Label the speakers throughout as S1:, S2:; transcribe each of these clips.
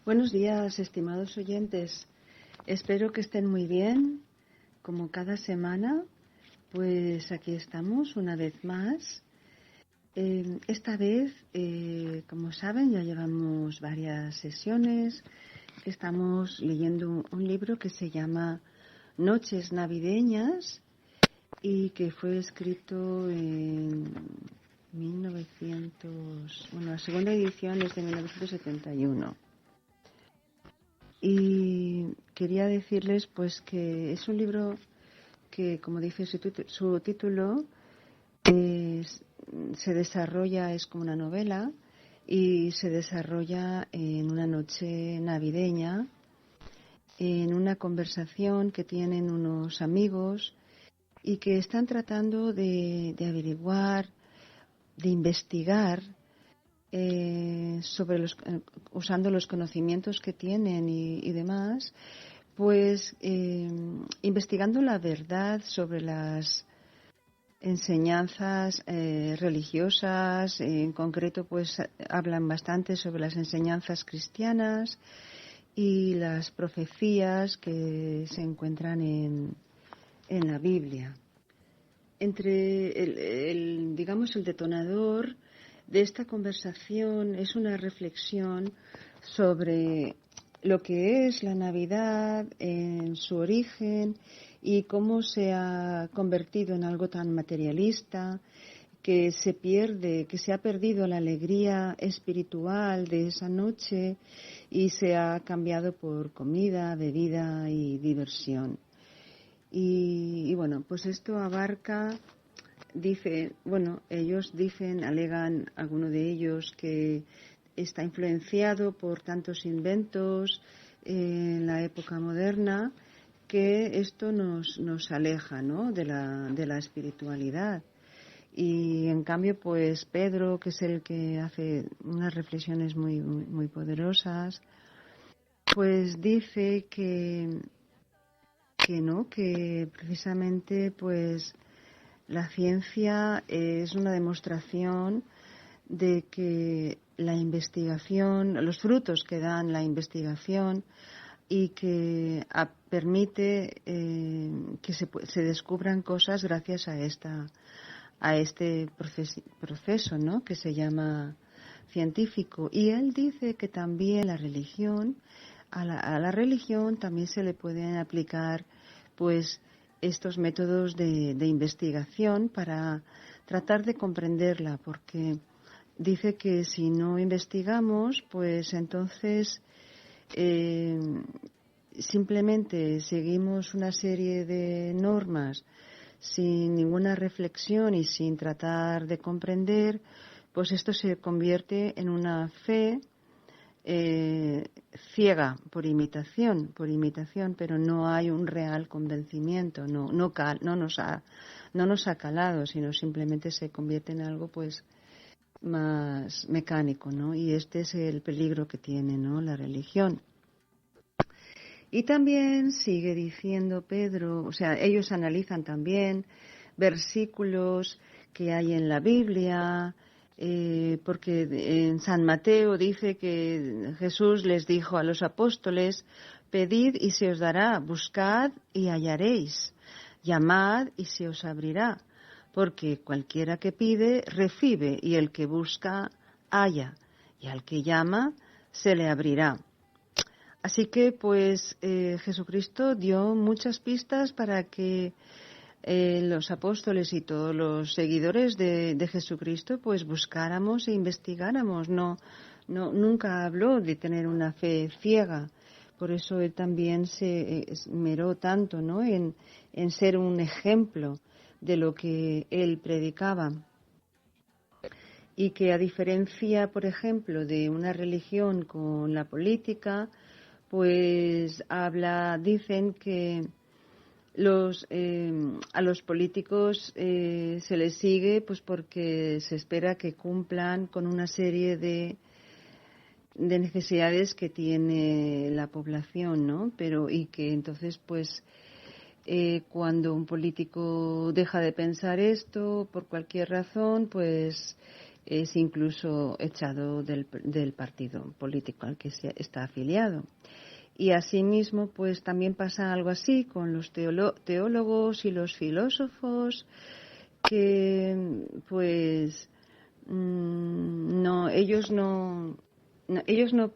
S1: Buenos días, estimados oyentes. Espero que estén muy bien. Como cada semana, pues aquí estamos una vez más. Esta vez, como saben, ya llevamos varias sesiones. Estamos leyendo un libro que se llama Noches Navideñas y que fue escrito en 1900, bueno, la segunda edición es de 1971. Y quería decirles pues que es un libro que, como dice su título, se desarrolla, es como una novela y se desarrolla en una noche navideña, en una conversación que tienen unos amigos y que están tratando de averiguar, de investigar usando los conocimientos que tienen y demás, pues investigando la verdad sobre las enseñanzas religiosas. En concreto, pues hablan bastante sobre las enseñanzas cristianas y las profecías que se encuentran en la Biblia. Entre digamos, el detonador de esta conversación es una reflexión sobre lo que es la Navidad en su origen y cómo se ha convertido en algo tan materialista, que se ha perdido la alegría espiritual de esa noche y se ha cambiado por comida, bebida y diversión. Y bueno, pues esto abarca, ellos alegan, alguno de ellos, que está influenciado por tantos inventos en la época moderna, que esto nos aleja, ¿no?, de la espiritualidad. Y en cambio, pues Pedro, que es el que hace unas reflexiones muy, muy, muy poderosas, pues dice que precisamente pues la ciencia es una demostración de que la investigación, los frutos que dan la investigación y que permite que se descubran cosas gracias a este proceso, ¿no?, que se llama científico. Y él dice que también la religión, a la religión también se le pueden aplicar pues estos métodos de investigación para tratar de comprenderla, porque dice que si no investigamos, pues entonces simplemente seguimos una serie de normas sin ninguna reflexión y sin tratar de comprender, pues esto se convierte en una fe ciega por imitación, pero no hay un real convencimiento, no nos ha calado, sino simplemente se convierte en algo pues más mecánico, ¿no? Y este es el peligro que tiene, ¿no?, la religión. Y también sigue diciendo Pedro, o sea, ellos analizan también versículos que hay en la Biblia, porque en San Mateo dice que Jesús les dijo a los apóstoles: pedid y se os dará, buscad y hallaréis, llamad y se os abrirá, porque cualquiera que pide, recibe, y el que busca, halla, y al que llama, se le abrirá. Así que, pues, Jesucristo dio muchas pistas para que los apóstoles y todos los seguidores de Jesucristo, pues, buscáramos e investigáramos. Nunca habló de tener una fe ciega. Por eso él también se esmeró tanto, ¿no?, en ser un ejemplo de lo que él predicaba. Y que, a diferencia, por ejemplo, de una religión con la política, pues dicen que a los políticos se les sigue pues porque se espera que cumplan con una serie de necesidades que tiene la población, ¿no? Y que entonces pues cuando un político deja de pensar esto por cualquier razón, pues es incluso echado del partido político al que está afiliado. Y asimismo, pues también pasa algo así con los teólogos y los filósofos, que pues ellos no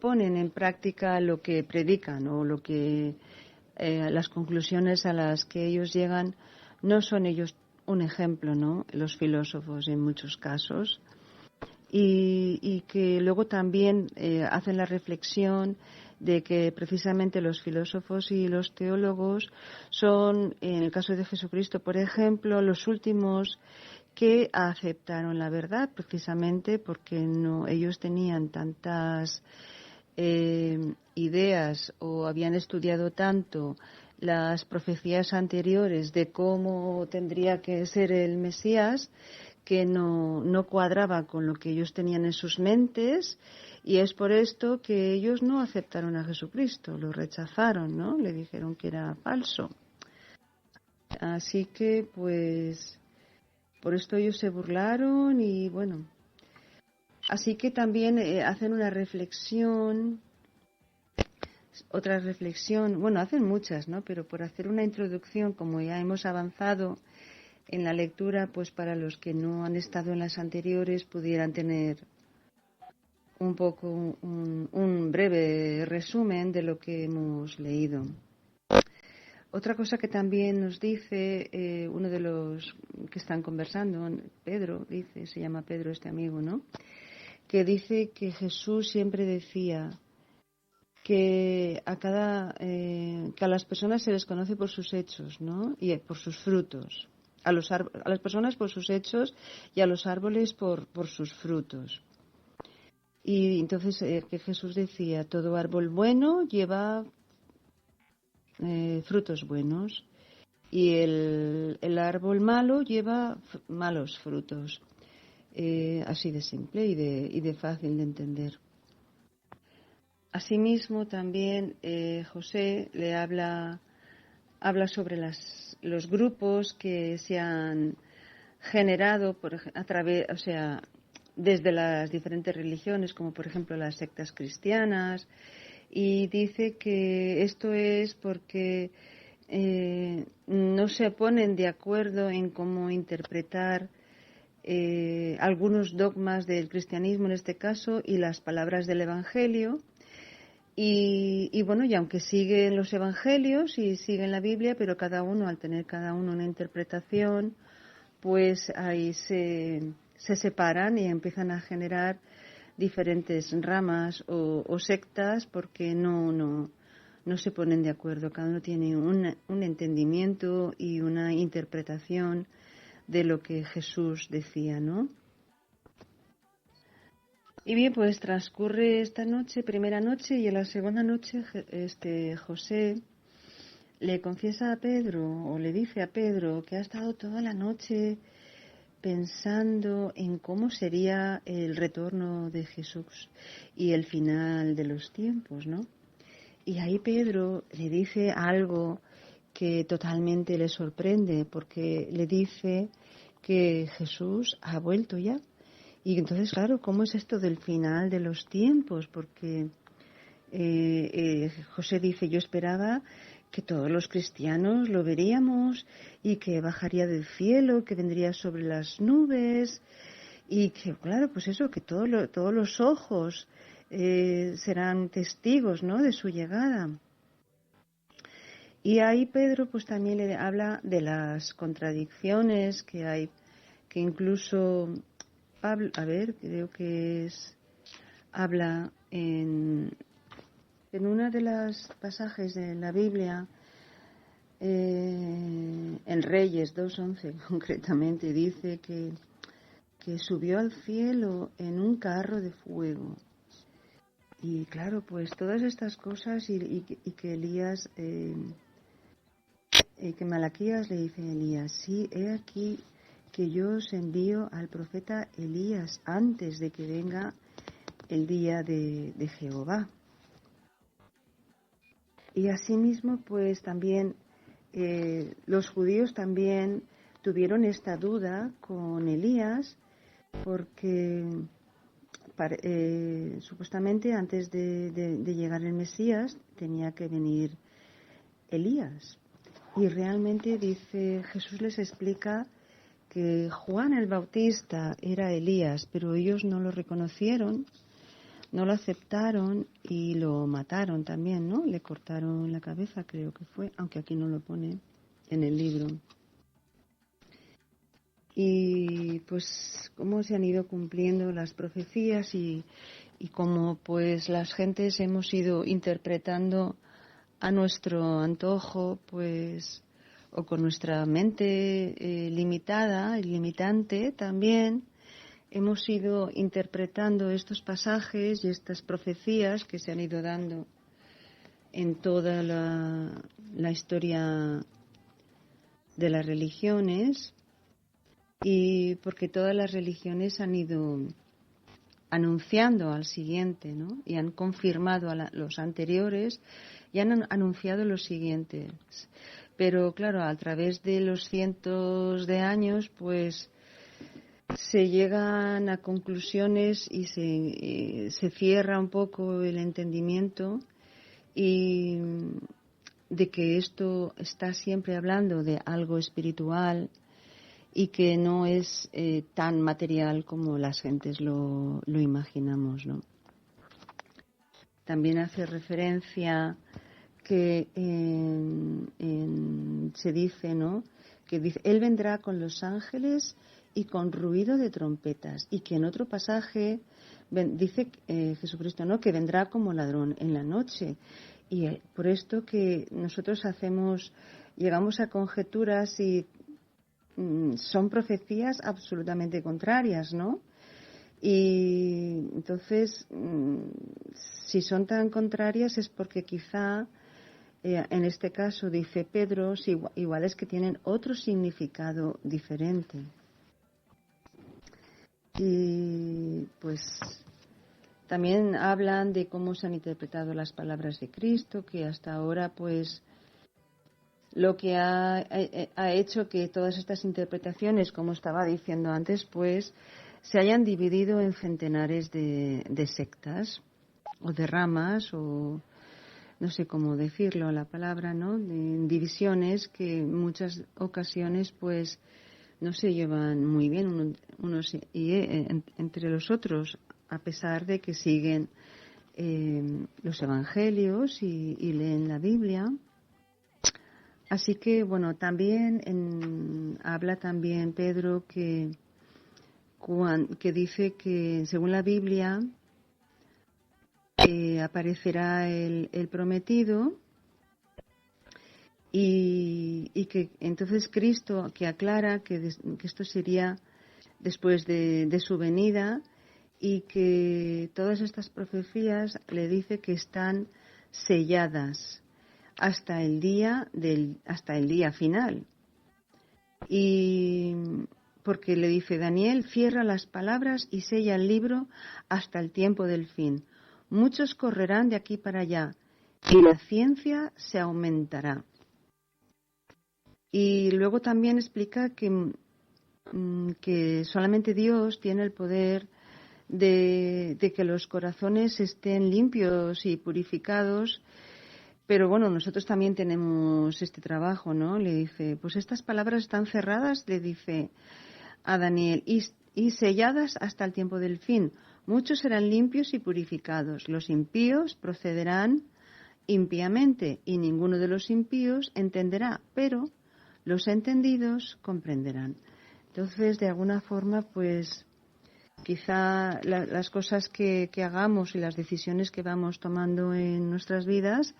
S1: ponen en práctica lo que predican o lo que las conclusiones a las que ellos llegan. No son ellos un ejemplo, ¿no? Los filósofos en muchos casos, y que luego también hacen la reflexión de que precisamente los filósofos y los teólogos son, en el caso de Jesucristo, por ejemplo, los últimos que aceptaron la verdad, precisamente porque ellos tenían tantas ideas o habían estudiado tanto las profecías anteriores de cómo tendría que ser el Mesías, que no cuadraba con lo que ellos tenían en sus mentes, y es por esto que ellos no aceptaron a Jesucristo, lo rechazaron, ¿no? Le dijeron que era falso. Así que, pues, por esto ellos se burlaron y, bueno, así que también hacen una reflexión, otra reflexión, bueno, hacen muchas, ¿no? Pero por hacer una introducción, como ya hemos avanzado en la lectura, pues para los que no han estado en las anteriores pudieran tener un poco un breve resumen de lo que hemos leído. Otra cosa que también nos dice uno de los que están conversando, Pedro, se llama Pedro este amigo, ¿no? Que dice que Jesús siempre decía que que a las personas se les conoce por sus hechos, ¿no? Y por sus frutos. A las personas por sus hechos y a los árboles por sus frutos. Y entonces que Jesús decía, todo árbol bueno lleva frutos buenos y el árbol malo lleva malos frutos. Así de simple y de fácil de entender. Asimismo, también José le habla sobre los grupos que se han generado desde las diferentes religiones, como por ejemplo las sectas cristianas, y dice que esto es porque no se ponen de acuerdo en cómo interpretar algunos dogmas del cristianismo en este caso y las palabras del Evangelio. Y bueno, y aunque siguen los evangelios y siguen la Biblia, pero al tener cada uno una interpretación, pues ahí se separan y empiezan a generar diferentes ramas o sectas porque no se ponen de acuerdo. Cada uno tiene un entendimiento y una interpretación de lo que Jesús decía, ¿no? Y bien, pues transcurre esta noche, primera noche, y en la segunda noche José le confiesa a Pedro, o le dice a Pedro, que ha estado toda la noche pensando en cómo sería el retorno de Jesús y el final de los tiempos, ¿no? Y ahí Pedro le dice algo que totalmente le sorprende, porque le dice que Jesús ha vuelto ya. Y entonces, claro, ¿cómo es esto del final de los tiempos? Porque José dice, yo esperaba que todos los cristianos lo veríamos y que bajaría del cielo, que vendría sobre las nubes y que, claro, pues eso, que todos los ojos serán testigos, ¿no?, de su llegada. Y ahí Pedro pues también le habla de las contradicciones que hay, que incluso Pablo, creo que habla en una de las pasajes de la Biblia, en Reyes 2:11 concretamente, dice que subió al cielo en un carro de fuego. Y claro, pues todas estas cosas y que Elías, que Malaquías le dice a Elías, sí, he aquí que yo os envío al profeta Elías antes de que venga el día de Jehová. Y asimismo, pues también los judíos también tuvieron esta duda con Elías, porque supuestamente antes de llegar el Mesías tenía que venir Elías. Y realmente dice, Jesús les explica que Juan el Bautista era Elías, pero ellos no lo reconocieron, no lo aceptaron y lo mataron también, ¿no? Le cortaron la cabeza, creo que fue, aunque aquí no lo pone en el libro. Y pues cómo se han ido cumpliendo las profecías y cómo pues las gentes hemos ido interpretando a nuestro antojo, pues, o con nuestra mente limitada y limitante también, hemos ido interpretando estos pasajes y estas profecías que se han ido dando en toda la historia de las religiones, y porque todas las religiones han ido anunciando al siguiente, ¿no? Y han confirmado a los anteriores y han anunciado los siguientes. Pero claro, a través de los cientos de años, pues se llegan a conclusiones y se cierra un poco el entendimiento y de que esto está siempre hablando de algo espiritual y que no es tan material como las gentes lo imaginamos, ¿no? También hace referencia que se dice, ¿no? Que dice, Él vendrá con los ángeles y con ruido de trompetas, y que en otro pasaje dice Jesucristo, ¿no? Que vendrá como ladrón en la noche. Y por esto que nosotros llegamos a conjeturas y son profecías absolutamente contrarias, ¿no? Y entonces, si son tan contrarias es porque quizá, en este caso, dice Pedro, igual es que tienen otro significado diferente. Y pues también hablan de cómo se han interpretado las palabras de Cristo, que hasta ahora pues lo que ha hecho que todas estas interpretaciones, como estaba diciendo antes, pues se hayan dividido en centenares de sectas o de ramas, o no sé cómo decirlo la palabra, ¿no? De divisiones que en muchas ocasiones pues no se llevan muy bien unos entre los otros, a pesar de que siguen los evangelios y leen la Biblia. Así que, bueno, también habla también Pedro que dice que según la Biblia aparecerá el prometido y que entonces Cristo, que aclara que esto sería después de su venida, y que todas estas profecías le dice que están selladas hasta el día final. Y porque le dice Daniel, cierra las palabras y sella el libro hasta el tiempo del fin. Muchos correrán de aquí para allá y la ciencia se aumentará. Y luego también explica que solamente Dios tiene el poder de que los corazones estén limpios y purificados. Pero bueno, nosotros también tenemos este trabajo, ¿no? Le dice, pues estas palabras están cerradas, le dice a Daniel, y selladas hasta el tiempo del fin. Muchos serán limpios y purificados. Los impíos procederán impíamente, y ninguno de los impíos entenderá, pero los entendidos comprenderán. Entonces, de alguna forma, pues quizá las cosas que hagamos y las decisiones que vamos tomando en nuestras vidas,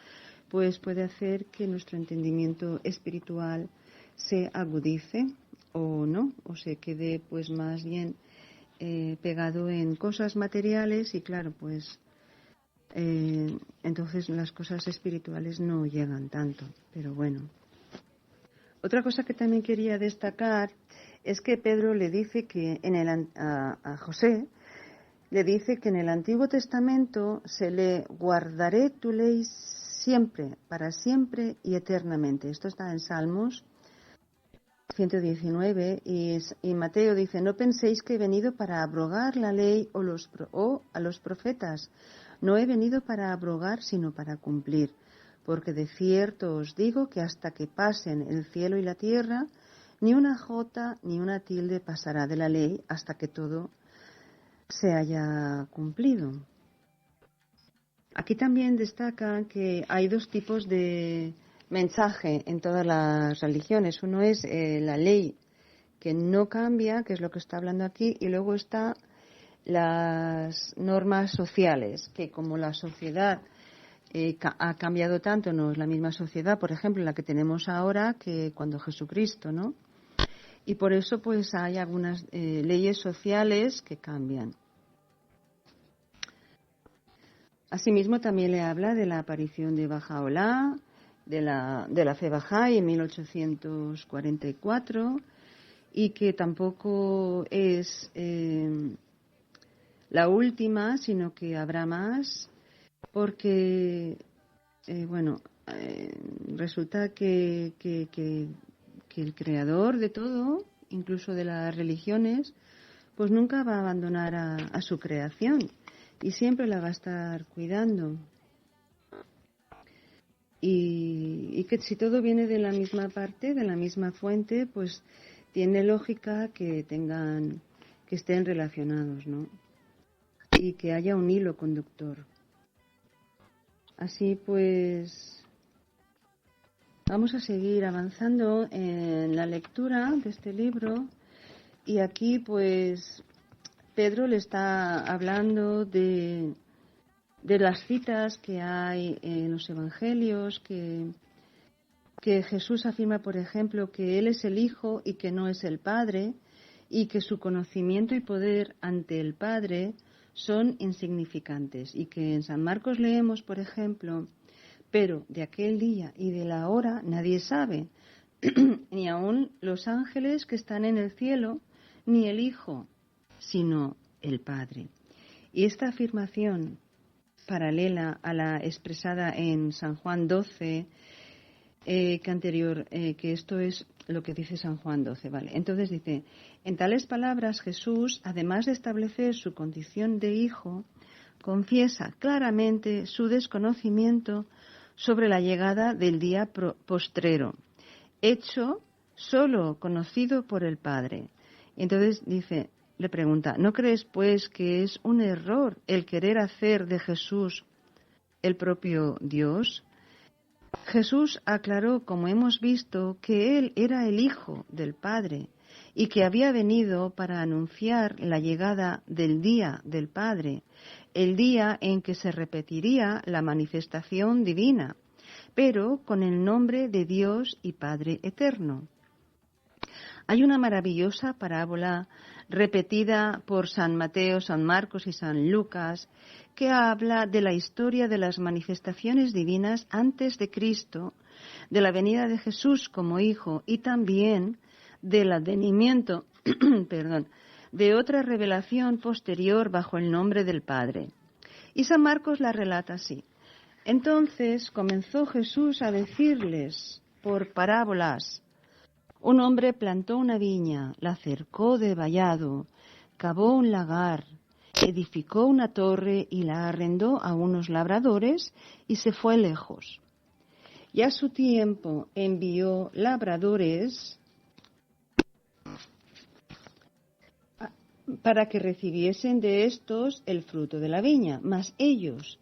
S1: pues puede hacer que nuestro entendimiento espiritual se agudice o no, o se quede pues más bien pegado en cosas materiales, y claro, pues entonces las cosas espirituales no llegan tanto. Pero bueno. Otra cosa que también quería destacar es que Pedro le dice que a José le dice que en el Antiguo Testamento se le guardaré tu ley siempre, para siempre y eternamente. Esto está en Salmos 119, y Mateo dice: no penséis que he venido para abrogar la ley o a los profetas. No he venido para abrogar, sino para cumplir. Porque de cierto os digo que hasta que pasen el cielo y la tierra, ni una jota ni una tilde pasará de la ley hasta que todo se haya cumplido. Aquí también destaca que hay dos tipos de mensaje en todas las religiones. Uno es la ley, que no cambia, que es lo que está hablando aquí, y luego está las normas sociales, que como la sociedad ha cambiado tanto, no es la misma sociedad, por ejemplo, la que tenemos ahora que cuando Jesucristo, ¿no? Y por eso pues hay algunas leyes sociales que cambian. Asimismo también le habla de la aparición de Bahá'u'lláh, de la fe Bahá'í en 1844, y que tampoco es la última, sino que habrá más, porque resulta que el creador de todo, incluso de las religiones, pues nunca va a abandonar a su creación y siempre la va a estar cuidando. Y que si todo viene de la misma parte, de la misma fuente, pues tiene lógica que estén relacionados, ¿no? Y que haya un hilo conductor. Así pues, vamos a seguir avanzando en la lectura de este libro, y aquí pues Pedro le está hablando de las citas que hay en los evangelios, que Jesús afirma, por ejemplo, que Él es el Hijo y que no es el Padre, y que su conocimiento y poder ante el Padre son insignificantes, y que en San Marcos leemos, por ejemplo: pero de aquel día y de la hora nadie sabe, ni aun los ángeles que están en el cielo, ni el Hijo, sino el Padre. Y esta afirmación, paralela a la expresada en San Juan 12, que esto es lo que dice San Juan 12, ¿vale? Entonces dice: en tales palabras Jesús, además de establecer su condición de hijo, confiesa claramente su desconocimiento sobre la llegada del día postrero, hecho solo conocido por el Padre. Entonces le pregunta: ¿no crees pues que es un error el querer hacer de Jesús el propio Dios? Jesús aclaró, como hemos visto, que Él era el Hijo del Padre y que había venido para anunciar la llegada del día del Padre, el día en que se repetiría la manifestación divina, pero con el nombre de Dios y Padre eterno. Hay una maravillosa parábola repetida por San Mateo, San Marcos y San Lucas, que habla de la historia de las manifestaciones divinas antes de Cristo, de la venida de Jesús como Hijo y también del advenimiento de otra revelación posterior bajo el nombre del Padre. Y San Marcos la relata así: entonces comenzó Jesús a decirles por parábolas: un hombre plantó una viña, la cercó de vallado, cavó un lagar, edificó una torre y la arrendó a unos labradores y se fue lejos. Y a su tiempo envió labradores para que recibiesen de estos el fruto de la viña, mas ellos,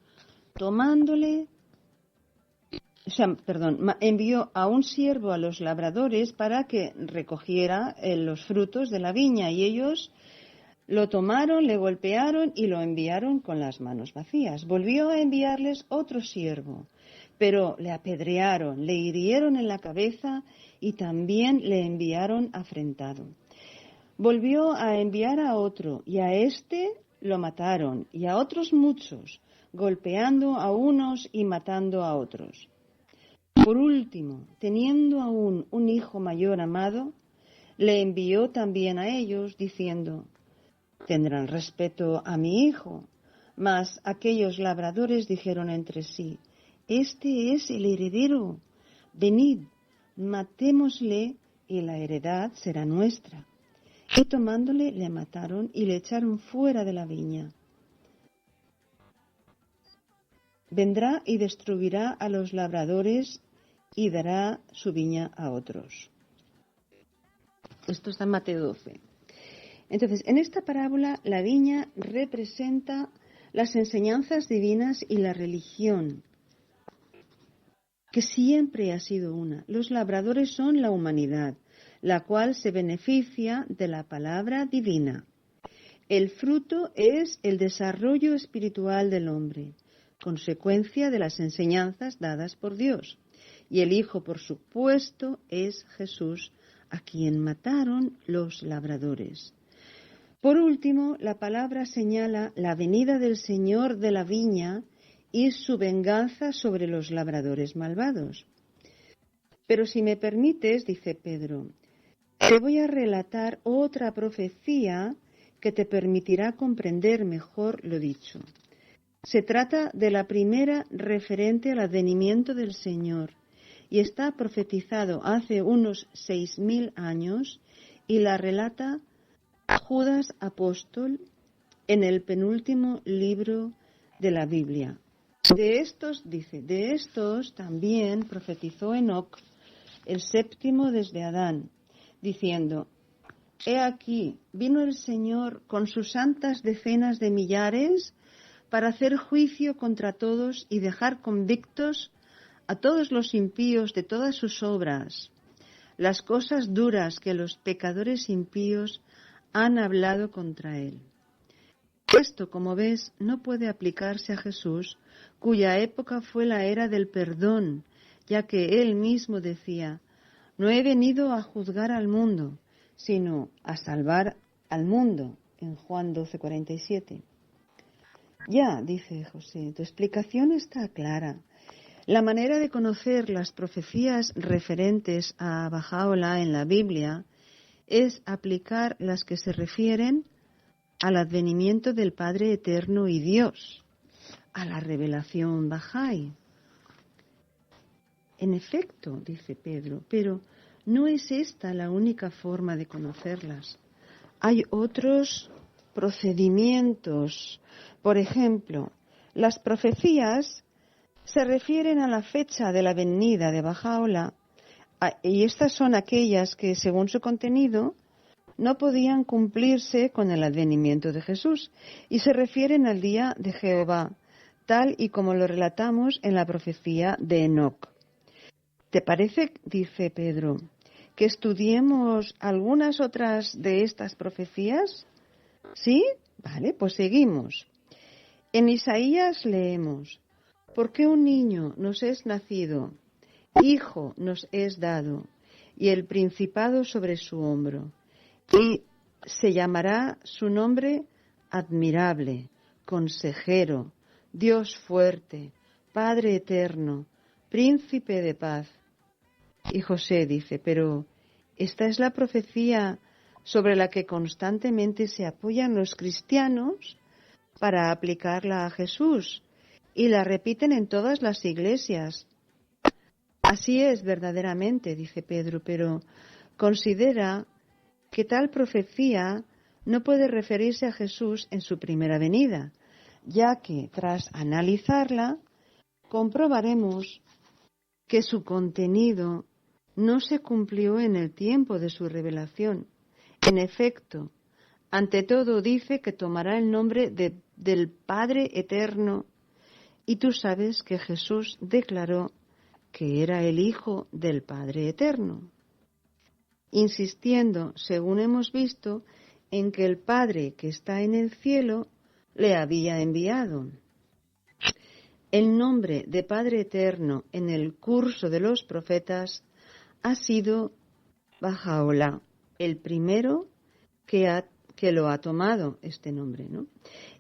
S1: envió a un siervo a los labradores para que recogiera los frutos de la viña, y ellos lo tomaron, le golpearon y lo enviaron con las manos vacías. Volvió a enviarles otro siervo, pero le apedrearon, le hirieron en la cabeza y también le enviaron afrentado. Volvió a enviar a otro, y a éste lo mataron, y a otros muchos, golpeando a unos y matando a otros. Por último, teniendo aún un hijo mayor amado, le envió también a ellos, diciendo: tendrán respeto a mi hijo. Mas aquellos labradores dijeron entre sí: este es el heredero, venid, matémosle y la heredad será nuestra. Y tomándole le mataron y le echaron fuera de la viña. Vendrá y destruirá a los labradores y dará su viña a otros. Esto está en Mateo 12. Entonces, en esta parábola la viña representa las enseñanzas divinas y la religión, que siempre ha sido una. Los labradores son la humanidad, la cual se beneficia de la palabra divina. El fruto es el desarrollo espiritual del hombre, consecuencia de las enseñanzas dadas por Dios. Y el Hijo, por supuesto, es Jesús, a quien mataron los labradores. Por último, la palabra señala la venida del Señor de la viña y su venganza sobre los labradores malvados. Pero si me permites, dice Pedro, te voy a relatar otra profecía que te permitirá comprender mejor lo dicho. Se trata de la primera referente al advenimiento del Señor y está profetizado hace unos 6.000 años y la relata Judas apóstol en el penúltimo libro de la Biblia. De estos también profetizó Enoc, el séptimo desde Adán, diciendo, he aquí, vino el Señor con sus santas decenas de millares para hacer juicio contra todos y dejar convictos a todos los impíos de todas sus obras, las cosas duras que los pecadores impíos han hablado contra él. Esto, como ves, no puede aplicarse a Jesús, cuya época fue la era del perdón, ya que él mismo decía, no he venido a juzgar al mundo, sino a salvar al mundo, en Juan 12:47. Ya, dice José, tu explicación está clara. La manera de conocer las profecías referentes a Bahá'u'lláh en la Biblia es aplicar las que se refieren al advenimiento del Padre Eterno y Dios, a la revelación Bahá'í. En efecto, dice Pedro, pero no es esta la única forma de conocerlas. Hay otros procedimientos. Por ejemplo, las profecías se refieren a la fecha de la venida de Bahá'u'lláh, y estas son aquellas que, según su contenido, no podían cumplirse con el advenimiento de Jesús, y se refieren al día de Jehová, tal y como lo relatamos en la profecía de Enoc. ¿Te parece, dice Pedro, que estudiemos algunas otras de estas profecías? ¿Sí? Vale, pues seguimos. En Isaías leemos, porque un niño nos es nacido, hijo nos es dado, y el principado sobre su hombro, y se llamará su nombre admirable, consejero, Dios fuerte, Padre eterno, príncipe de paz. Y José dice, pero esta es la profecía sobre la que constantemente se apoyan los cristianos para aplicarla a Jesús, y la repiten en todas las iglesias. Así es verdaderamente, dice Pedro, pero considera que tal profecía no puede referirse a Jesús en su primera venida, ya que tras analizarla comprobaremos que su contenido no se cumplió en el tiempo de su revelación. En efecto, ante todo dice que tomará el nombre del Padre Eterno, y tú sabes que Jesús declaró que era el Hijo del Padre Eterno, insistiendo, según hemos visto, en que el Padre que está en el cielo le había enviado. El nombre de Padre Eterno en el curso de los profetas ha sido Bahá'u'lláh, el primero que lo ha tomado este nombre, ¿no?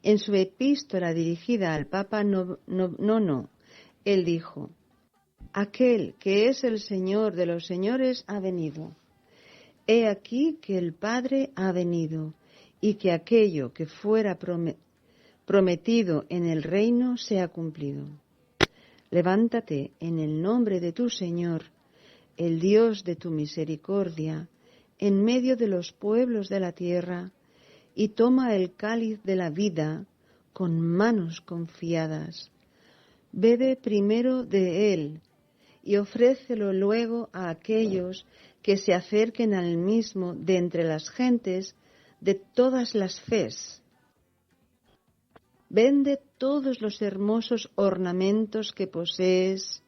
S1: En su epístola dirigida al Papa Nono, él dijo, aquel que es el Señor de los señores ha venido. He aquí que el Padre ha venido, y que aquello que fuera prometido en el reino se ha cumplido. Levántate en el nombre de tu Señor, el Dios de tu misericordia, en medio de los pueblos de la tierra, y toma el cáliz de la vida con manos confiadas. Bebe primero de él y ofrécelo luego a aquellos que se acerquen al mismo de entre las gentes de todas las fes. Vende todos los hermosos ornamentos que posees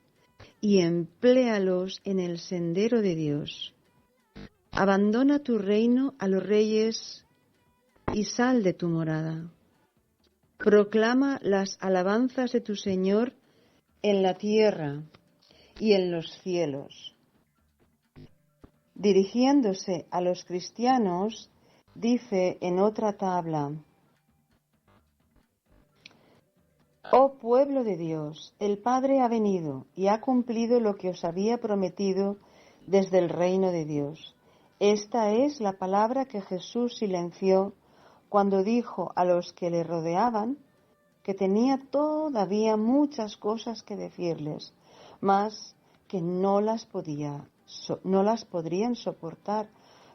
S1: y empléalos en el sendero de Dios. Abandona tu reino a los reyes y sal de tu morada. Proclama las alabanzas de tu Señor en la tierra y en los cielos. Dirigiéndose a los cristianos, dice en otra tabla: Oh pueblo de Dios, el Padre ha venido y ha cumplido lo que os había prometido desde el reino de Dios. Esta es la palabra que Jesús silenció cuando dijo a los que le rodeaban que tenía todavía muchas cosas que decirles, mas que no las podrían soportar,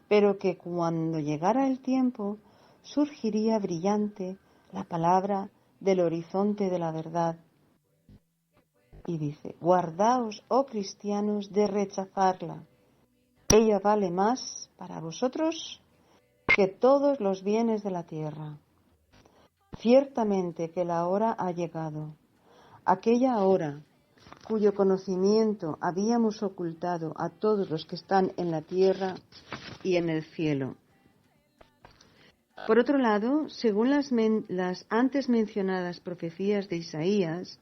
S1: pero que cuando llegara el tiempo surgiría brillante la palabra del horizonte de la verdad. Y dice: guardaos, oh cristianos, de rechazarla. Ella vale más para vosotros que todos los bienes de la tierra. Ciertamente que la hora ha llegado, aquella hora cuyo conocimiento habíamos ocultado a todos los que están en la tierra y en el cielo. Por otro lado, según las antes mencionadas profecías de Isaías,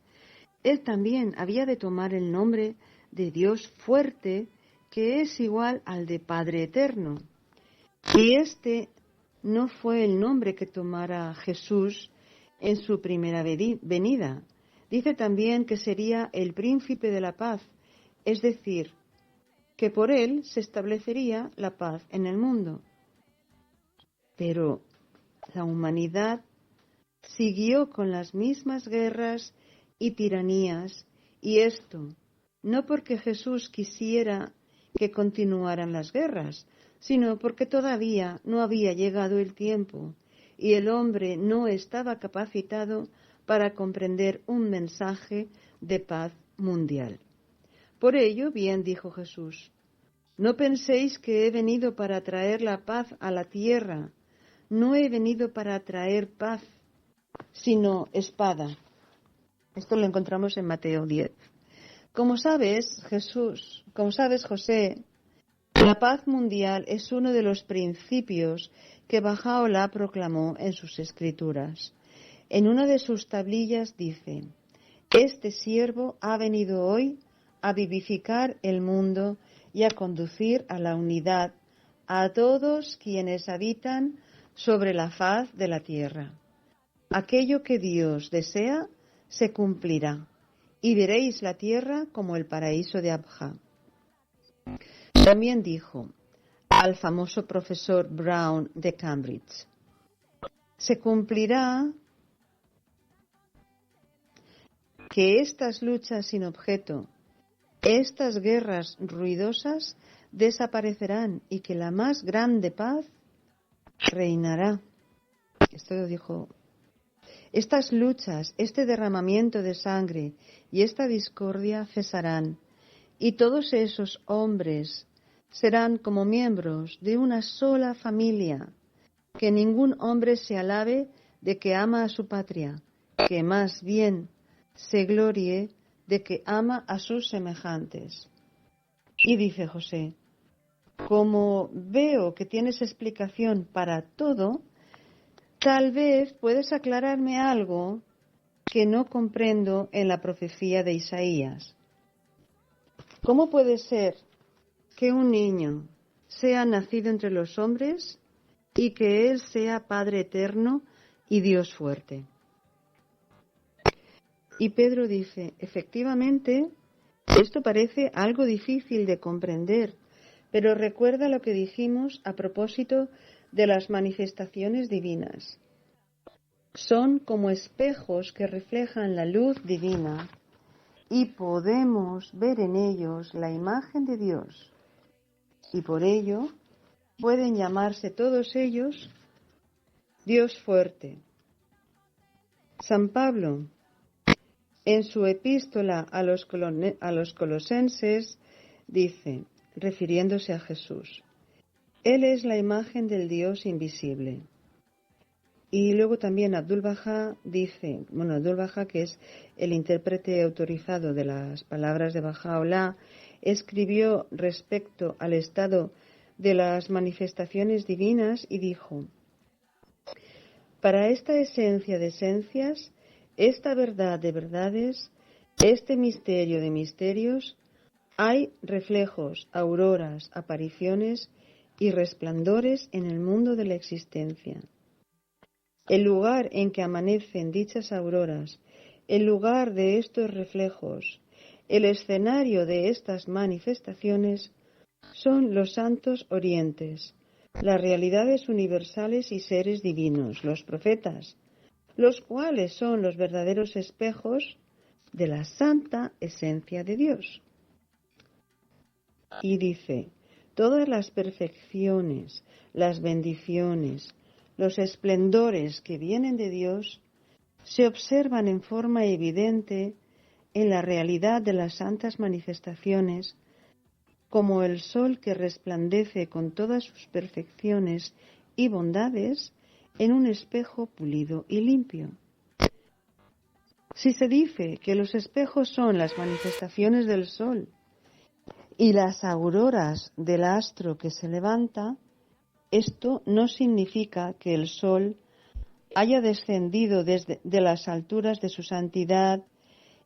S1: él también había de tomar el nombre de Dios fuerte, que es igual al de Padre Eterno. Y este no fue el nombre que tomara Jesús en su primera venida. Dice también que sería el príncipe de la paz, es decir, que por él se establecería la paz en el mundo. Pero la humanidad siguió con las mismas guerras y tiranías, y esto no porque Jesús quisiera que continuaran las guerras, sino porque todavía no había llegado el tiempo y el hombre no estaba capacitado para comprender un mensaje de paz mundial. Por ello, bien dijo Jesús: no penséis que he venido para traer la paz a la tierra. No he venido para traer paz, sino espada. Esto lo encontramos en Mateo 10. Como sabes, José, la paz mundial es uno de los principios que Bahá'u'lláh proclamó en sus escrituras. En una de sus tablillas dice: este siervo ha venido hoy a vivificar el mundo y a conducir a la unidad a todos quienes habitan sobre la faz de la tierra. Aquello que Dios desea se cumplirá, y veréis la tierra como el paraíso de Abha. También dijo al famoso profesor Brown de Cambridge: se cumplirá que estas luchas sin objeto, estas guerras ruidosas, desaparecerán y que la más grande paz reinará. Esto lo dijo. Estas luchas, este derramamiento de sangre y esta discordia cesarán, y todos esos hombres serán como miembros de una sola familia. Que ningún hombre se alabe de que ama a su patria, que más bien se gloríe de que ama a sus semejantes. Y dice José: como veo que tienes explicación para todo, tal vez puedes aclararme algo que no comprendo en la profecía de Isaías. ¿Cómo puede ser que un niño sea nacido entre los hombres y que Él sea Padre eterno y Dios fuerte? Y Pedro dice: efectivamente, esto parece algo difícil de comprender, pero recuerda lo que dijimos a propósito de las manifestaciones divinas. Son como espejos que reflejan la luz divina y podemos ver en ellos la imagen de Dios, y por ello pueden llamarse todos ellos Dios fuerte. San Pablo, en su epístola a los colosenses, dice, refiriéndose a Jesús, Él es la imagen del Dios invisible. Y luego también Abdul-Bahá dice, Abdul-Bahá, que es el intérprete autorizado de las palabras de Baha'u'lláh, escribió respecto al estado de las manifestaciones divinas y dijo, para esta esencia de esencias, esta verdad de verdades, este misterio de misterios, hay reflejos, auroras, apariciones y resplandores en el mundo de la existencia. El lugar en que amanecen dichas auroras, el lugar de estos reflejos, el escenario de estas manifestaciones son los santos orientes, las realidades universales y seres divinos, los profetas, los cuales son los verdaderos espejos de la santa esencia de Dios. Y dice, todas las perfecciones, las bendiciones, los esplendores que vienen de Dios se observan en forma evidente en la realidad de las santas manifestaciones, como el sol que resplandece con todas sus perfecciones y bondades en un espejo pulido y limpio. Si se dice que los espejos son las manifestaciones del sol y las auroras del astro que se levanta, esto no significa que el sol haya descendido desde las alturas de su santidad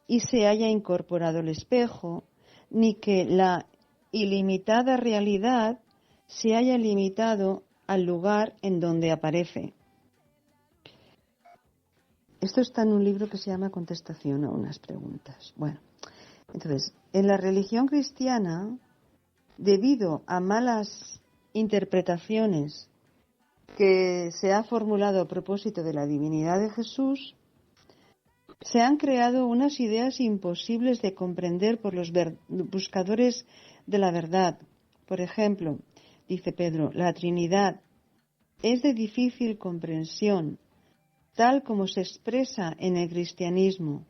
S1: y se haya incorporado al espejo, ni que la ilimitada realidad se haya limitado al lugar en donde aparece. Esto está en un libro que se llama Contestación a unas preguntas. Bueno, entonces, en la religión cristiana, debido a malas interpretaciones que se ha formulado a propósito de la divinidad de Jesús, se han creado unas ideas imposibles de comprender por los buscadores de la verdad. Por ejemplo, dice Pedro, la Trinidad es de difícil comprensión, tal como se expresa en el cristianismo.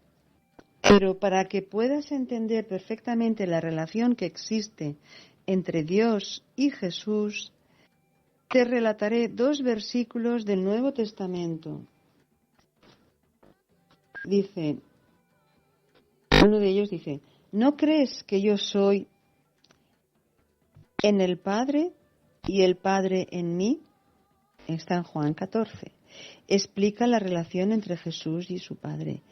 S1: Pero para que puedas entender perfectamente la relación que existe entre Dios y Jesús, te relataré 2 versículos del Nuevo Testamento. Dice, uno de ellos dice, ¿no crees que yo soy en el Padre y el Padre en mí? Está en Juan 14. Explica la relación entre Jesús y su Padre.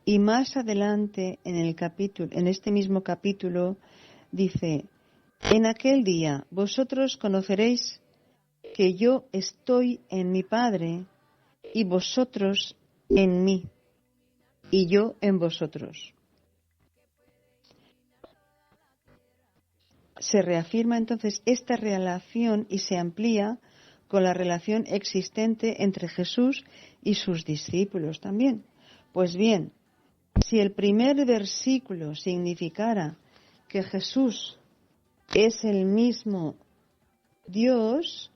S1: Y más adelante en este mismo capítulo, dice, en aquel día vosotros conoceréis que yo estoy en mi Padre y vosotros en mí y yo en vosotros. Se reafirma entonces esta relación y se amplía con la relación existente entre Jesús y sus discípulos también. Pues bien, si el primer versículo significara que Jesús es el mismo Dios,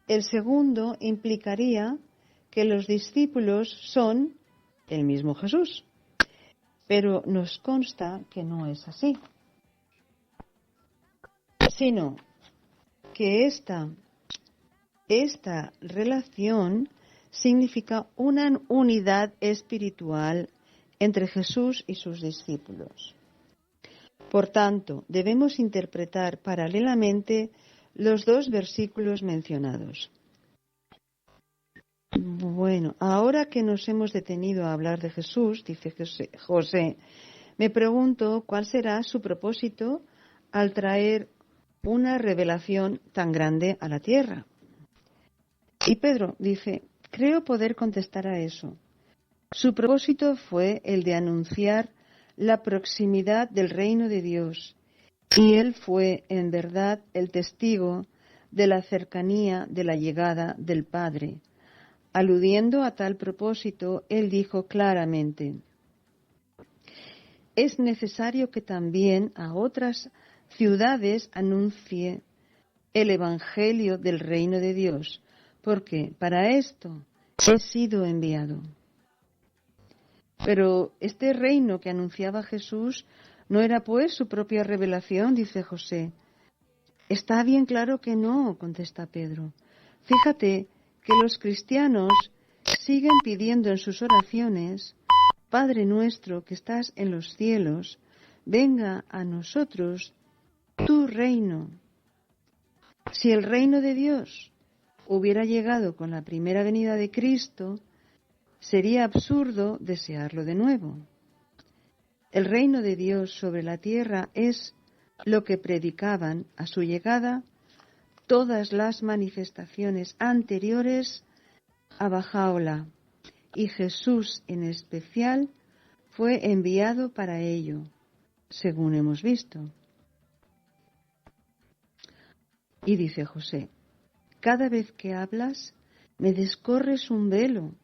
S1: el segundo implicaría que los discípulos son el mismo Jesús. Pero nos consta que no es así, sino que esta relación significa una unidad espiritual entre Jesús y sus discípulos. Por tanto, debemos interpretar paralelamente los 2 versículos mencionados. Bueno, ahora que nos hemos detenido a hablar de Jesús, dice José, me pregunto cuál será su propósito al traer una revelación tan grande a la tierra. Y Pedro dice, creo poder contestar a eso. Su propósito fue el de anunciar la proximidad del reino de Dios, y él fue, en verdad, el testigo de la cercanía de la llegada del Padre. Aludiendo a tal propósito, él dijo claramente, es necesario que también a otras ciudades anuncie el Evangelio del reino de Dios, porque para esto he sido enviado. Pero este reino que anunciaba Jesús no era pues su propia revelación, dice José. Está bien claro que no, contesta Pedro. Fíjate que los cristianos siguen pidiendo en sus oraciones: Padre nuestro que estás en los cielos, venga a nosotros tu reino. Si el reino de Dios hubiera llegado con la primera venida de Cristo, sería absurdo desearlo de nuevo. El reino de Dios sobre la tierra es lo que predicaban a su llegada todas las manifestaciones anteriores a Bahá'u'lláh, y Jesús en especial fue enviado para ello, según hemos visto. Y dice José: cada vez que hablas me descorres un velo,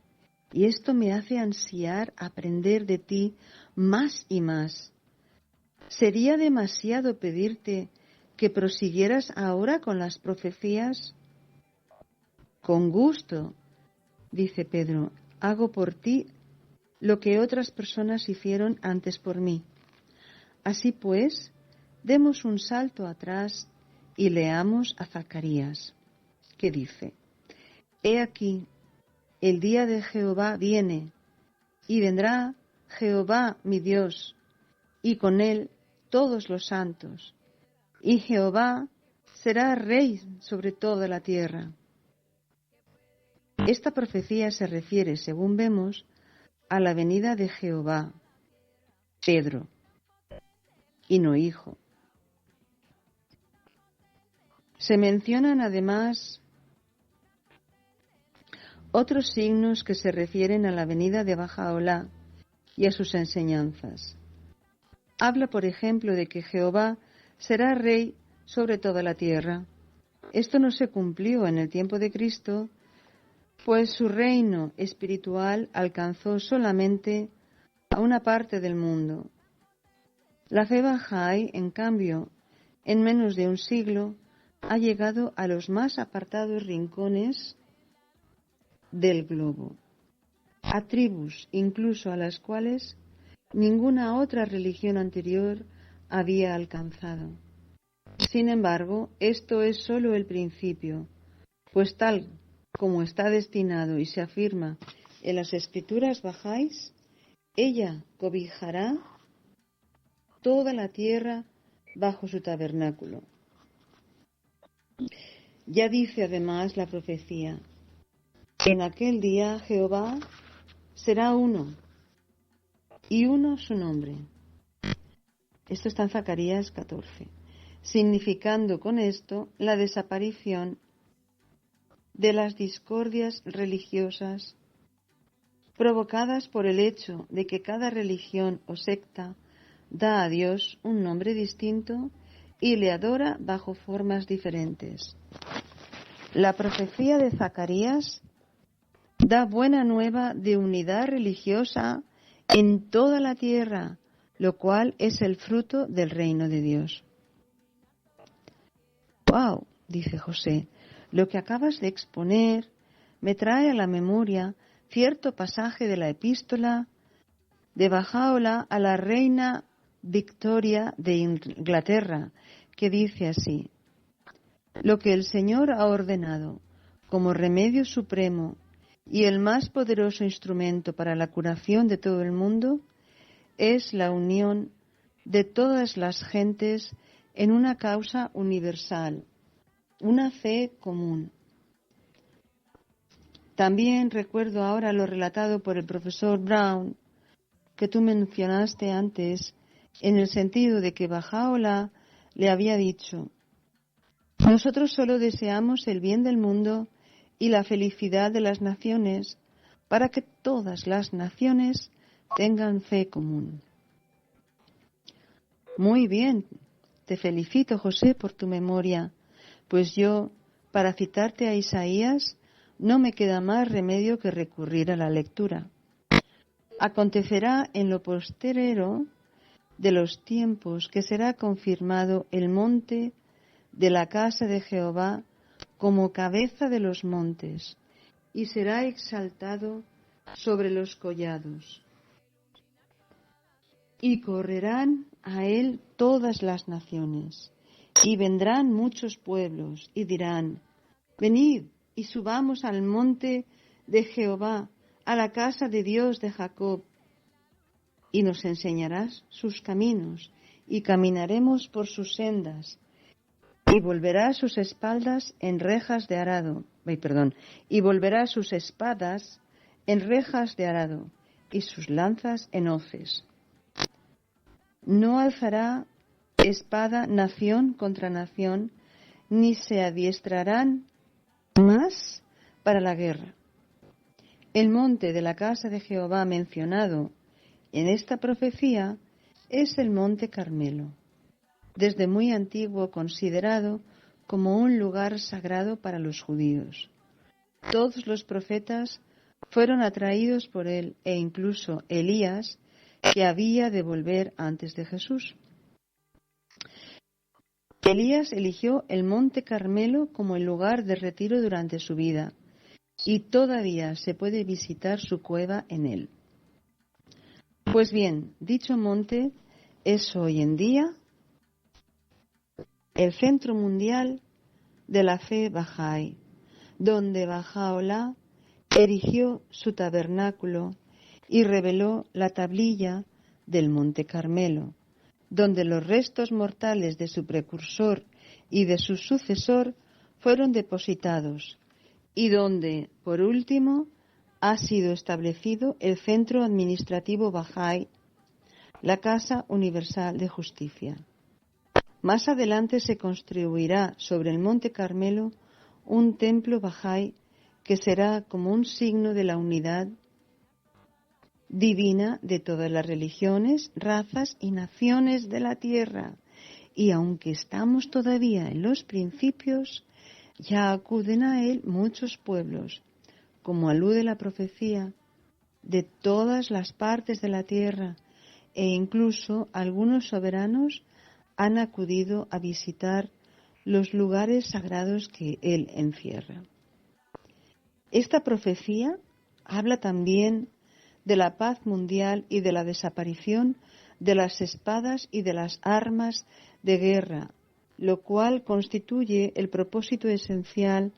S1: y esto me hace ansiar aprender de ti más y más. ¿Sería demasiado pedirte que prosiguieras ahora con las profecías? Con gusto, dice Pedro, hago por ti lo que otras personas hicieron antes por mí. Así pues, demos un salto atrás y leamos a Zacarías, que dice: He aquí, el día de Jehová viene, y vendrá Jehová mi Dios, y con él todos los santos, y Jehová será rey sobre toda la tierra. Esta profecía se refiere, según vemos, a la venida de Jehová, Pedro, y no hijo. Se mencionan además otros signos que se refieren a la venida de Bahá'u'lláh y a sus enseñanzas. Habla, por ejemplo, de que Jehová será rey sobre toda la tierra. Esto no se cumplió en el tiempo de Cristo, pues su reino espiritual alcanzó solamente a una parte del mundo. La fe Bahá'í, en cambio, en menos de un siglo, ha llegado a los más apartados rincones del globo, a tribus incluso a las cuales ninguna otra religión anterior había alcanzado. Sin embargo, esto es sólo el principio, pues tal como está destinado y se afirma en las escrituras bahá'ís, ella cobijará toda la tierra bajo su tabernáculo. Ya dice además la profecía: en aquel día Jehová será uno, y uno su nombre. Esto está en Zacarías 14, significando con esto la desaparición de las discordias religiosas provocadas por el hecho de que cada religión o secta da a Dios un nombre distinto y le adora bajo formas diferentes. La profecía de Zacarías da buena nueva de unidad religiosa en toda la tierra, lo cual es el fruto del reino de Dios. ¡Wow!, dice José, lo que acabas de exponer me trae a la memoria cierto pasaje de la epístola de Bahá'u'lláh a la reina Victoria de Inglaterra, que dice así: lo que el Señor ha ordenado como remedio supremo y el más poderoso instrumento para la curación de todo el mundo es la unión de todas las gentes en una causa universal, una fe común. También recuerdo ahora lo relatado por el profesor Brown, que tú mencionaste antes, en el sentido de que Bahá'u'lláh le había dicho: nosotros solo deseamos el bien del mundo y la felicidad de las naciones, para que todas las naciones tengan fe común. Muy bien, te felicito, José, por tu memoria, pues yo, para citarte a Isaías, no me queda más remedio que recurrir a la lectura. Acontecerá en lo postrero de los tiempos que será confirmado el monte de la casa de Jehová como cabeza de los montes, y será exaltado sobre los collados. Y correrán a él todas las naciones, y vendrán muchos pueblos, y dirán: venid y subamos al monte de Jehová, a la casa de Dios de Jacob, y nos enseñarás sus caminos, y caminaremos por sus sendas. Y volverá sus espaldas en rejas de arado, y volverá sus espadas en rejas de arado, y sus lanzas en hoces. No alzará espada nación contra nación, ni se adiestrarán más para la guerra. El monte de la casa de Jehová mencionado en esta profecía es el monte Carmelo, desde muy antiguo considerado como un lugar sagrado para los judíos. Todos los profetas fueron atraídos por él, e incluso Elías, que había de volver antes de Jesús. Elías eligió el monte Carmelo como el lugar de retiro durante su vida, y todavía se puede visitar su cueva en él. Pues bien, dicho monte es hoy en día el centro mundial de la fe Bahá'í, donde Baha'u'lláh erigió su tabernáculo y reveló la tablilla del monte Carmelo, donde los restos mortales de su precursor y de su sucesor fueron depositados, y donde, por último, ha sido establecido el centro administrativo Bahá'í, la Casa Universal de Justicia. Más adelante se construirá sobre el monte Carmelo un templo Bahá'í que será como un signo de la unidad divina de todas las religiones, razas y naciones de la tierra. Y aunque estamos todavía en los principios, ya acuden a él muchos pueblos, como alude la profecía, de todas las partes de la tierra, e incluso algunos soberanos han acudido a visitar los lugares sagrados que él encierra. Esta profecía habla también de la paz mundial y de la desaparición de las espadas y de las armas de guerra, lo cual constituye el propósito esencial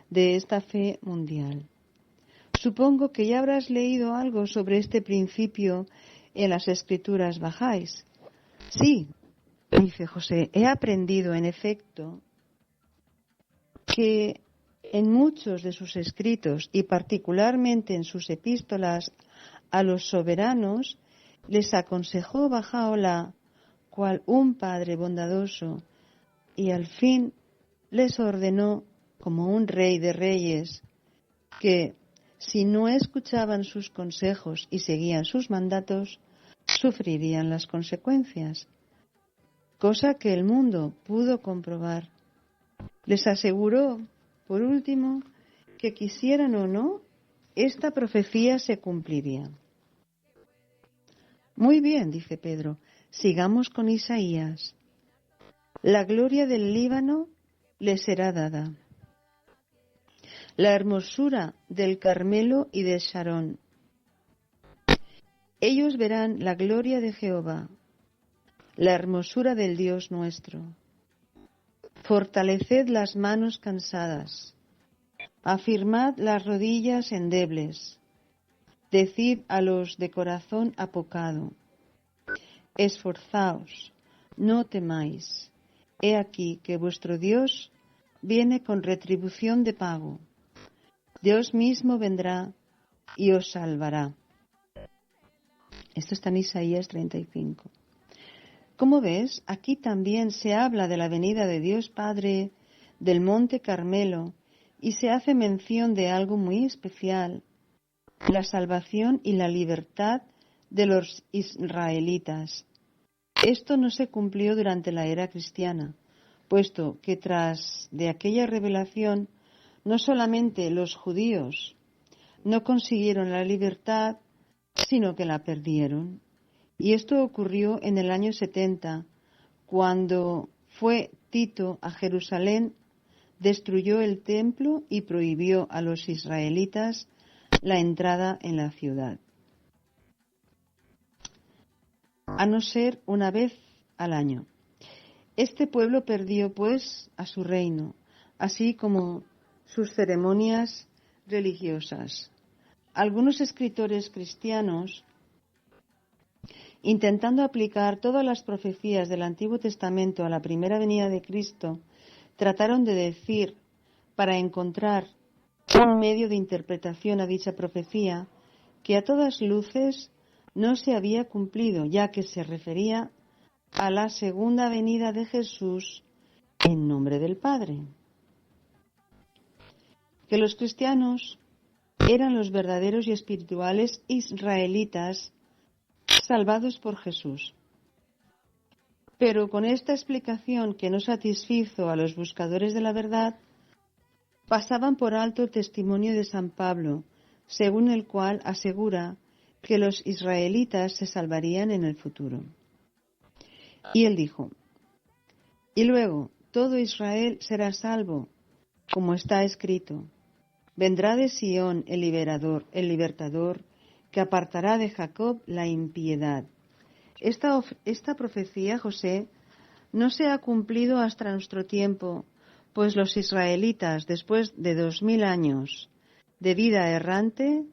S1: de esta fe mundial. Supongo que ya habrás leído algo sobre este principio en las escrituras bahá'ís. Sí, dice José, he aprendido en efecto que en muchos de sus escritos y particularmente en sus epístolas a los soberanos les aconsejó Baha'u'lláh cual un padre bondadoso, y al fin les ordenó como un rey de reyes que si no escuchaban sus consejos y seguían sus mandatos, sufrirían las consecuencias, cosa que el mundo pudo comprobar. Les aseguró, por último, que quisieran o no, esta profecía se cumpliría. Muy bien, dice Pedro, sigamos con Isaías. La gloria del Líbano les será dada. La hermosura del Carmelo y de Sharón. Ellos verán la gloria de Jehová, la hermosura del Dios nuestro. Fortaleced las manos cansadas, afirmad las rodillas endebles, decid a los de corazón apocado, esforzaos, no temáis, he aquí que vuestro Dios viene con retribución de pago. Dios mismo vendrá y os salvará. Esto está en Isaías 35. Como ves, aquí también se habla de la venida de Dios Padre del monte Carmelo y se hace mención de algo muy especial, la salvación y la libertad de los israelitas. Esto no se cumplió durante la era cristiana, puesto que tras de aquella revelación no solamente los judíos no consiguieron la libertad, sino que la perdieron. Y esto ocurrió en el año 70, cuando fue Tito a Jerusalén, destruyó el templo y prohibió a los israelitas la entrada en la ciudad, a no ser una vez al año. Este pueblo perdió, pues, a su reino, así como sus ceremonias religiosas. Algunos escritores cristianos, intentando aplicar todas las profecías del Antiguo Testamento a la primera venida de Cristo, trataron de decir, para encontrar un medio de interpretación a dicha profecía, que a todas luces no se había cumplido, ya que se refería a la segunda venida de Jesús en nombre del Padre. Que los cristianos eran los verdaderos y espirituales israelitas salvados por Jesús. Pero con esta explicación que no satisfizo a los buscadores de la verdad, pasaban por alto el testimonio de San Pablo, según el cual asegura que los israelitas se salvarían en el futuro. Y él dijo, y luego todo Israel será salvo, como está escrito, vendrá de Sión el libertador, que apartará de Jacob la impiedad. Esta profecía, José, no se ha cumplido hasta nuestro tiempo, pues los israelitas, después de 2000 años de vida errante,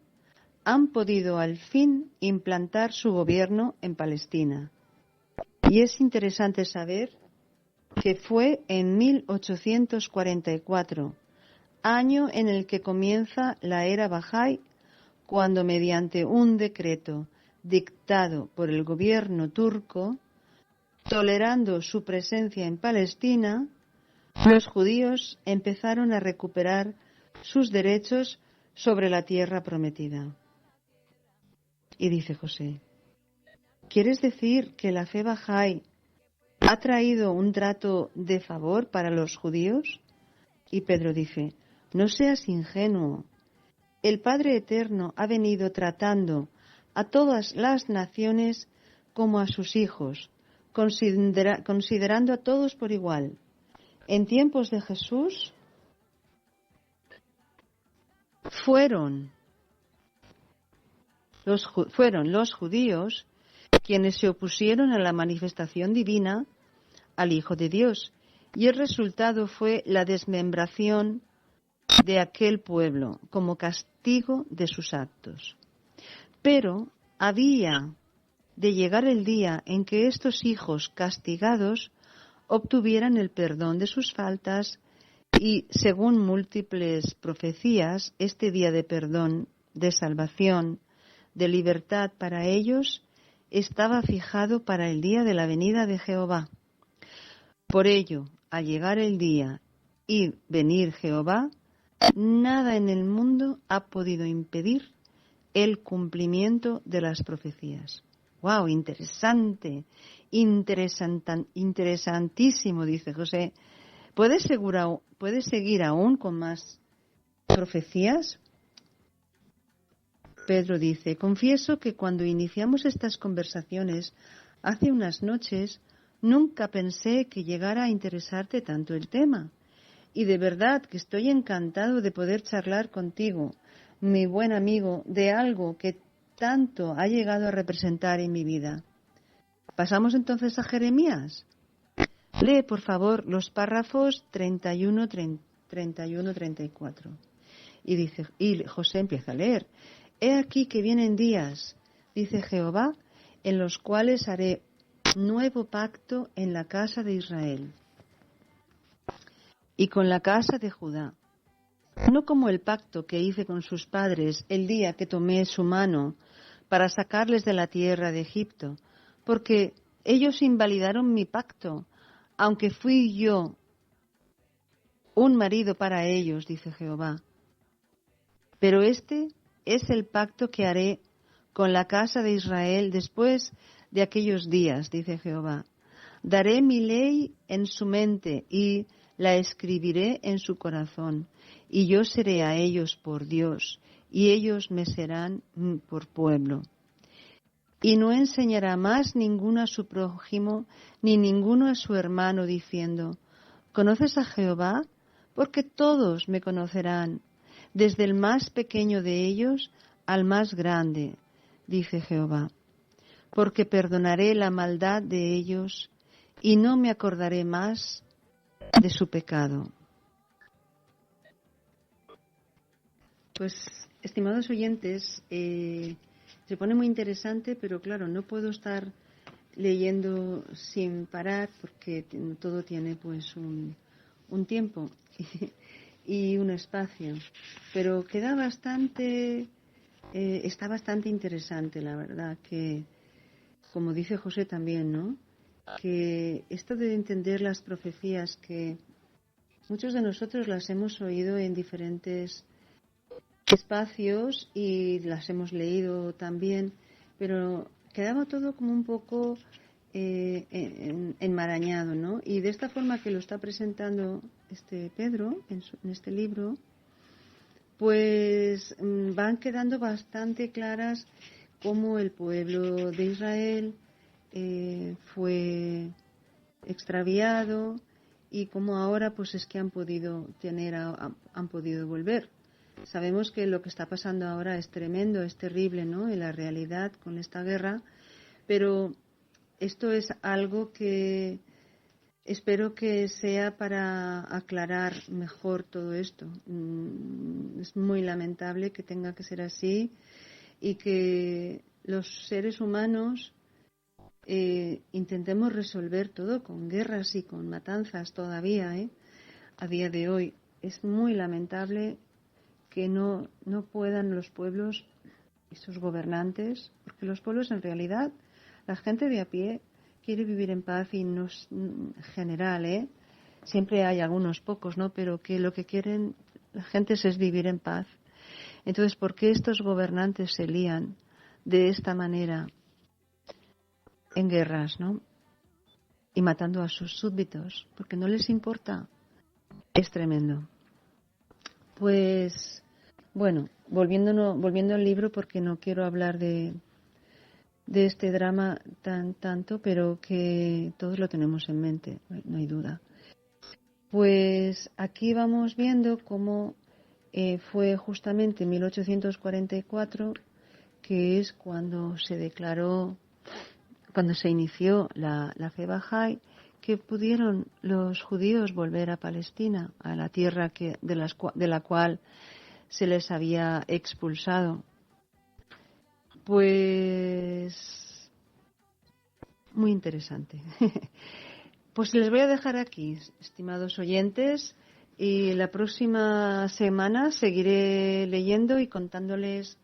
S1: han podido al fin implantar su gobierno en Palestina. Y es interesante saber que fue en 1844, año en el que comienza la era Bahá'í, cuando mediante un decreto dictado por el gobierno turco, tolerando su presencia en Palestina, los judíos empezaron a recuperar sus derechos sobre la tierra prometida. Y dice José, ¿quieres decir que la fe Bahá'í ha traído un trato de favor para los judíos? Y Pedro dice, no seas ingenuo. El Padre Eterno ha venido tratando a todas las naciones como a sus hijos, considerando a todos por igual. En tiempos de Jesús fueron los judíos quienes se opusieron a la manifestación divina al Hijo de Dios, y el resultado fue la desmembración de aquel pueblo como castigo de sus actos. Pero había de llegar el día en que estos hijos castigados obtuvieran el perdón de sus faltas y, según múltiples profecías, este día de perdón, de salvación, de libertad para ellos, estaba fijado para el día de la venida de Jehová. Por ello, al llegar el día y venir Jehová, nada en el mundo ha podido impedir el cumplimiento de las profecías. ¡Wow! Interesante, interesantísimo, dice José. ¿Puedes seguir aún con más profecías? Pedro dice, confieso que cuando iniciamos estas conversaciones hace unas noches, nunca pensé que llegara a interesarte tanto el tema. Y de verdad que estoy encantado de poder charlar contigo, mi buen amigo, de algo que tanto ha llegado a representar en mi vida. ¿Pasamos entonces a Jeremías? Lee, por favor, los párrafos 31, 34. Y José empieza a leer. He aquí que vienen días, dice Jehová, en los cuales haré nuevo pacto en la casa de Israel y con la casa de Judá, no como el pacto que hice con sus padres el día que tomé su mano para sacarles de la tierra de Egipto, porque ellos invalidaron mi pacto, aunque fui yo un marido para ellos, dice Jehová. Pero este es el pacto que haré con la casa de Israel después de aquellos días, dice Jehová. Daré mi ley en su mente y la escribiré en su corazón, y yo seré a ellos por Dios, y ellos me serán por pueblo. y no enseñará más ninguno a su prójimo, ni ninguno a su hermano, diciendo, ¿conoces a Jehová? Porque todos me conocerán, desde el más pequeño de ellos al más grande, dice Jehová. Porque perdonaré la maldad de ellos y no me acordaré más de su pecado. Pues, estimados oyentes, se pone muy interesante, pero claro, no puedo estar leyendo sin parar porque todo tiene pues un tiempo y un espacio. Pero queda bastante, está bastante interesante, la verdad, que como dice José también, ¿no? Que esto de entender las profecías, que muchos de nosotros las hemos oído en diferentes espacios y las hemos leído también, pero quedaba todo como un poco enmarañado, ¿no? Y de esta forma que lo está presentando este Pedro en este libro, pues van quedando bastante claras cómo el pueblo de Israel fue extraviado y cómo ahora pues es que han podido han podido volver. Sabemos que lo que está pasando ahora es tremendo, es terrible, ¿no? En la realidad con esta guerra, pero esto es algo que espero que sea para aclarar mejor todo esto. Es muy lamentable que tenga que ser así y que los seres humanos intentemos resolver todo con guerras y con matanzas todavía, a día de hoy. Es muy lamentable que no puedan los pueblos y sus gobernantes, porque los pueblos en realidad, la gente de a pie quiere vivir en paz y no es general, siempre hay algunos pocos, ¿no? Pero que lo que quieren la gente es vivir en paz. Entonces, ¿por qué estos gobernantes se lían de esta manera en guerras, ¿no? Y matando a sus súbditos, porque no les importa. Es tremendo. Pues, bueno, volviendo al libro, porque no quiero hablar de este drama tanto, pero que todos lo tenemos en mente, no hay duda. Pues aquí vamos viendo cómo fue justamente en 1844, que es cuando se declaró, cuando se inició la fe Bahá'í, que pudieron los judíos volver a Palestina, a la tierra de la cual se les había expulsado. Pues muy interesante. Pues les voy a dejar aquí, estimados oyentes, y la próxima semana seguiré leyendo y contándoles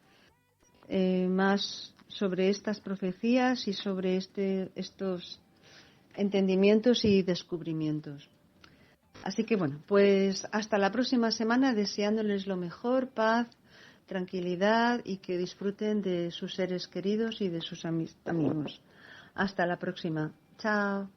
S1: más sobre estas profecías y sobre estos entendimientos y descubrimientos. Así que bueno, pues hasta la próxima semana, deseándoles lo mejor, paz, tranquilidad y que disfruten de sus seres queridos y de sus amigos. Hasta la próxima. Chao.